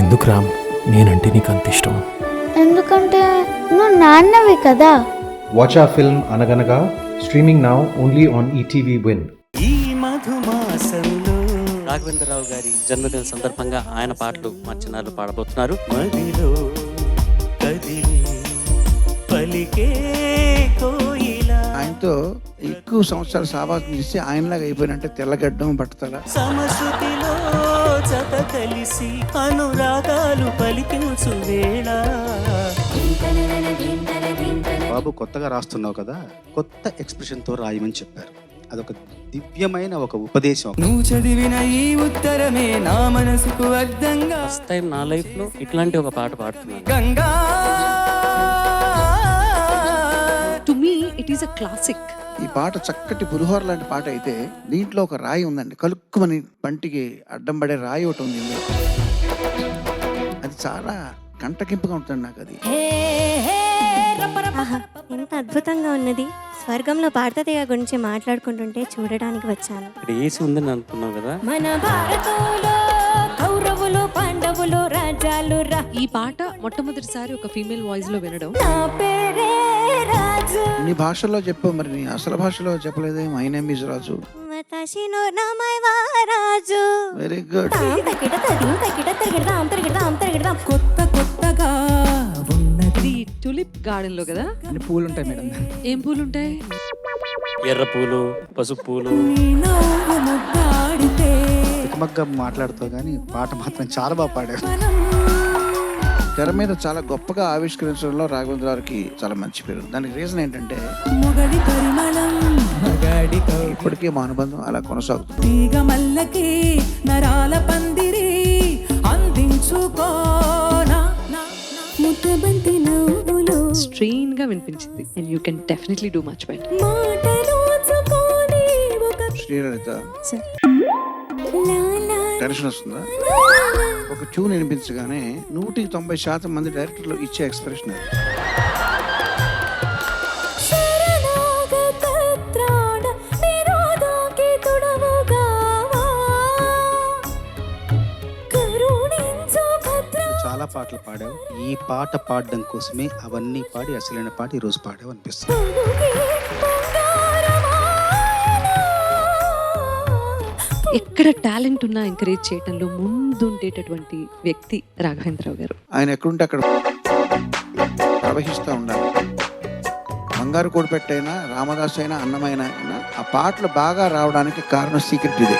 ఎందుకు రామ్ నేనంటే నీకు అంత ఇష్టం? ఎందుకంటే నువ్వు నాన్నవి కదా. Watch our film Anaganaga, streaming now only on ETV Win. ఈ మధుమాసంలో రాఘవేంద్రరావు గారి జన్మదిన సందర్భంగా ఆయన పాటలు మా చిన్నారులు పాడబోతున్నారు. మదిలో కదిలే పలికే కోయిలా. ఆయనతో ఎక్కువ సంవత్సరాలు సావాసం చేసి ఆయనలాగా అయిపోయినంటే తెల్లగడ్డం పట్టుదల. సమశృతిలో జత కలిసి అనురాగాలు పలికించు వేళ. బాబు కొత్తగా రాస్తున్నావు కదా, కొత్త ఎక్స్ప్రెషన్ తో రాయమని చెప్పారు. అదొక దివ్యమైన ఒక ఉపదేశం. నువ్వు చదివిన ఈ ఉత్తరమే నా మనసుకు అర్థంగా. ఫస్ట్ టైం నా లైఫ్ లో ఇట్లాంటి ఒక పాట పాడుతున్నాను. Ganga to me it is a classic. ఈ పాట చక్కటి పులిహోర లాంటి పాట అయితే దీంట్లో ఒక రాయి ఉందండి, కలుక్కుమని పంటికి అడ్డం పడే రాయి ఒకటి ఉంది ఇందులో. అది చాలా కంటకింపుగా ఉంటుంది నాకు. అది ఎంత అద్భుతంగా ఉన్నది. స్వర్గంలో భారతదేశ గురించి మాట్లాడుకుంటుంటే చూడడానికి వచ్చాను. ఇక్కడ ఏసి ఉందని అనుకున్నావు కదా. మన భారతంలో కౌరవులు పాండవులు రాజాలు రా. ఈ పాట మొట్టమొదటిసారి ఒక ఫీమేల్ వాయిస్ లో వినడం. నా పేరే రాజు. నీ భాషలో చెప్పు, మరి నీ అసలు భాషలో చెప్పలేదే. My name is Raju. మతశినో నామై రాజు. Very good. కొత్త కొత్తగా ఉన్నది. టులిప్ గార్డెన్ లో కదా. అన్ని పూలు ఉంటాయి మేడం. ఏం పూలు ఉంటాయి? ఎర్ర పూలు, పసుపు పూలు. నీ నవ్వు ముద్దాడితే తికమగ్గా మాట్లాడుతావు కానీ పాట మాత్రం చాలా బాగా పాడారు. తెర మీద చాలా గొప్పగా ఆవిష్కరించడంలో రాఘవేంద్రరావుకి చాలా మంచి పేరు. దానికి రీజన్ ఏంటంటే మొగలి పరిమళం మగాడి ఇప్పటికీ మా అనుబంధం అలా కొనసాగుతుంది. తీగ మల్లకి నరాల పందిరి అందించుకోనా. ముద్దబంతి నవ్వులో స్ట్రెయిన్ గా వినిపించింది. And you can definitely do much better. మాటలోచుకొని ఒక శ్రీలలిత లాలా టెన్షన్ వస్తుందా? ఒక ట్యూన్ వినిపించగానే 190% మంది డైరెక్టర్లు ఇచ్చే ఎక్స్ప్రెషన్ అది. శరణాగతత్రాణ విరోధాకి తొడవుగావా. కరుణించు భద్రా. చాలా పాటలు పాడావు. ఈ పాట పాడడం కోసమే అవన్నీ పాడి అసలైన పాట ఈరోజు పాడావు అనిపిస్తుంది. ఎక్కడ టాలెంట్ ఉన్నా ఎంకరేజ్ చేయడంలో ముందుండేటటువంటి వ్యక్తి రాఘవేంద్రరావు గారు. ఆయన ఎక్కడుంటే అక్కడ ప్రవహిస్తూ ఉండాలి. బంగారు కోడిపెట్టైనా, రామదాస్ అయినా, అన్నమైన అయినా ఆ పాటలు బాగా రావడానికి కారణం సీక్రెట్ ఇదే.